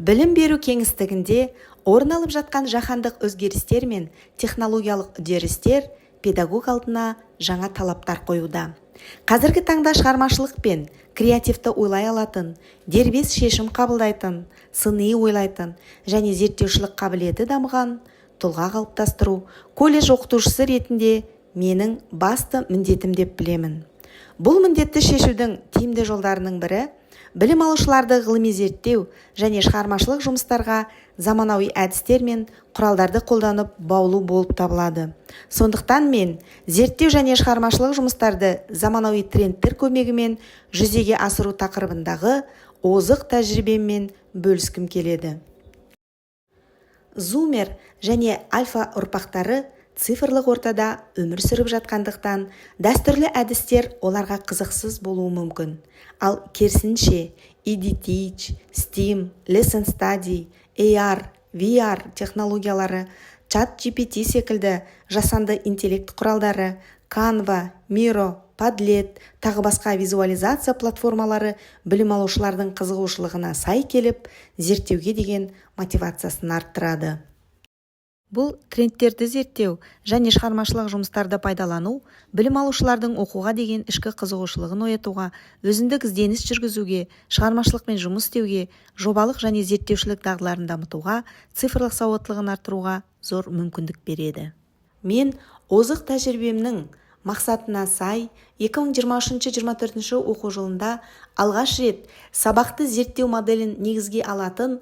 Білім беру кеңістігінде орын алып жатқан жаһандық өзгерістер мен технологиялық үдерістер педагог алдына жаңа талаптар қоюда. Қазіргі таңда шығармашылық пен креативті ойлай алатын, дербес шешім қабылдайтын, сыни ойлайтын және зерттеушілік қабілеті дамыған тұлға қалыптастыру колледж оқытушысы ретінде менің басты міндетім деп білемін. Бұл міндетті шешудің тиімді жолдарының бірі білім алушыларды ғылыми зерттеу және шығармашылық жұмыстарға заманауи әдістер мен құралдарды қолданып баулу болып табылады. Сондықтан мен зерттеу және шығармашылық жұмыстарды заманауи трендтер көмегімен жүзеге асыру тақырыбындағы озық тәжірибеммен бөліскім келеді. Зумер және альфа ұрпақтары цифрлық ортада өмір сүріп жатқандықтан дәстүрлі әдістер оларға қызықсыз болуы мүмкін. Ал керісінше EdTeach, Steam, Lesson Study, AR, VR технологиялары, ChatGPT секілді жасанды интеллект құралдары, Canva, Miro, Padlet тағы басқа визуализация платформалары білім алушылардың қызығушылығына сай келіп, зерттеуге деген мотивациясын арттырады. Бұл трендтерді зерттеу және шығармашылық жұмыстарды пайдалану білім алушылардың оқуға деген ішкі қызығушылығын оятуға, өзіндік ізденіс жүргізуге, шығармашылықпен жұмыс істеуге, жобалық және зерттеушілік дағдыларын дамытуға, цифрлық сауаттылығын арттыруға зор мүмкіндік береді. Мен озық тәжірибемнің мақсатына сай 2023-24 оқу жылында алғаш рет сабақты зерттеу моделін негізге алатын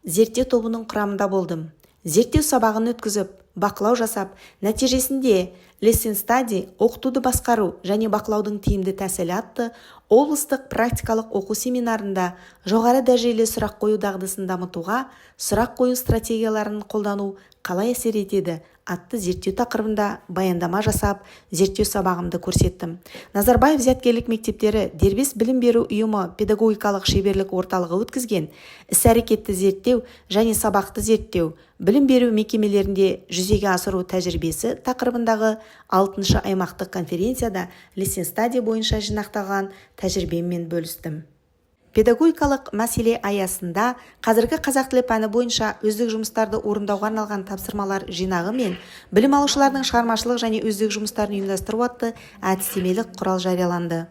зерттеу тобының құрамында болдым. Зерттеу сабағын өткізіп, бақылау жасап, нәтижесінде Lesson Study оқытуды басқару және бақылаудың тиімді тәсілі атты облыстық практикалық оқу семинарында жоғары дәрежелі сұрақ қою дағдысын дамытуға, сұрақ қою стратегияларын қолдану қалай әсер етеді атты зерттеу тақырыбында баяндама жасап, зерттеу сабағымды көрсеттім. Назарбаев зияткерлік мектептері дербес білім беру ұйымы педагогикалық шеберлік орталығы өткізген іс-әрекетті зерттеу және сабақты зерттеу білім беру мекемелерінде жүзеге асыру тәжірибесі тақырыбындағы 6-шы аймақтық конференцияда Lesson Study бойынша жинақталған тәжірибеммен бөлістім. Педагогикалық мәселе аясында қазіргі қазақ тілі пәні бойынша өздік жұмыстарды орындауға арналған тапсырмалар жинағы мен білім алушылардың шығармашылық және өздік жұмыстарын ұйымдастыру атты әдістемелік құрал жарияланды.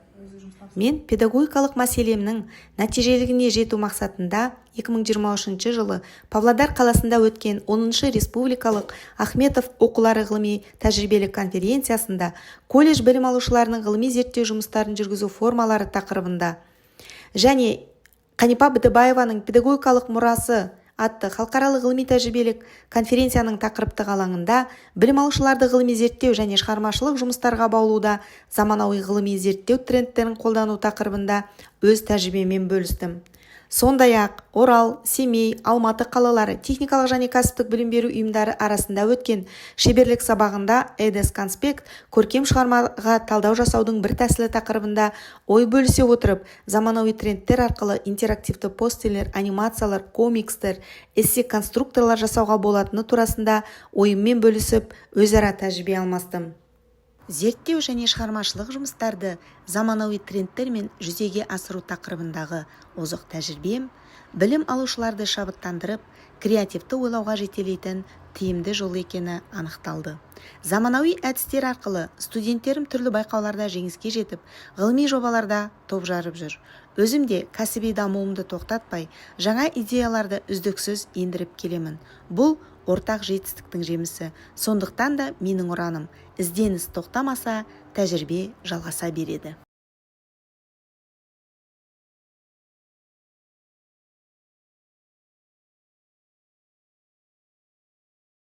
Мен педагогикалық мәселемнің нәтижелігіне жету мақсатында 2023 жылы Павлодар қаласында өткен 10-шы республикалық Ахметов оқулары ғылыми тәжірибелік конференциясында колледж білім алушыларының ғылыми зерттеу жұмыстарын жүргізу формалары тақырыбында және Қанипа Бітібаеваның педагогикалық мұрасы атты халықаралық ғылыми тәжірибелік конференцияның тақырыптық алаңында білім алушыларды ғылыми зерттеу және шығармашылық жұмыстарға баулуда заманауи ғылыми зерттеу трендтерін қолдану тақырыбында өз тәжірибеммен бөлістім. Сондай-ақ Орал, Семей, Алматы қалалары техникалық және кәсіптік білім беру ұйымдары арасында өткен шеберлік сабағында Эдес конспект көркем шығармаға талдау жасаудың бір тәсілі тақырыбында ой бөлісе отырып, заманауи трендтер арқылы интерактивті постерлер, анимациялар, комикстер, эссе-конструкторлар жасауға болатыны турасында ойыммен бөлісіп, өзара тәжірибе алмастым. Зерттеу және шығармашылық жұмыстарды заманауи трендтермен жүзеге асыру тақырыбындағы озық тәжірибем білім алушыларды шабыттандырып, креативті ойлауға жетелейтін тиімді жол екені анықталды. Заманауи әдістер арқылы студенттерім түрлі байқауларда жеңіске жетіп, ғылыми жобаларда топ жарып жүр. Өзім де кәсіби дамуымды тоқтатпай, жаңа идеяларды үздіксіз ендіріп келемін. Бұл ортақ жетістіктің жемісі. Сондықтан да менің ұраным ізденіс тоқтамаса, тәжірибе жалғаса береді.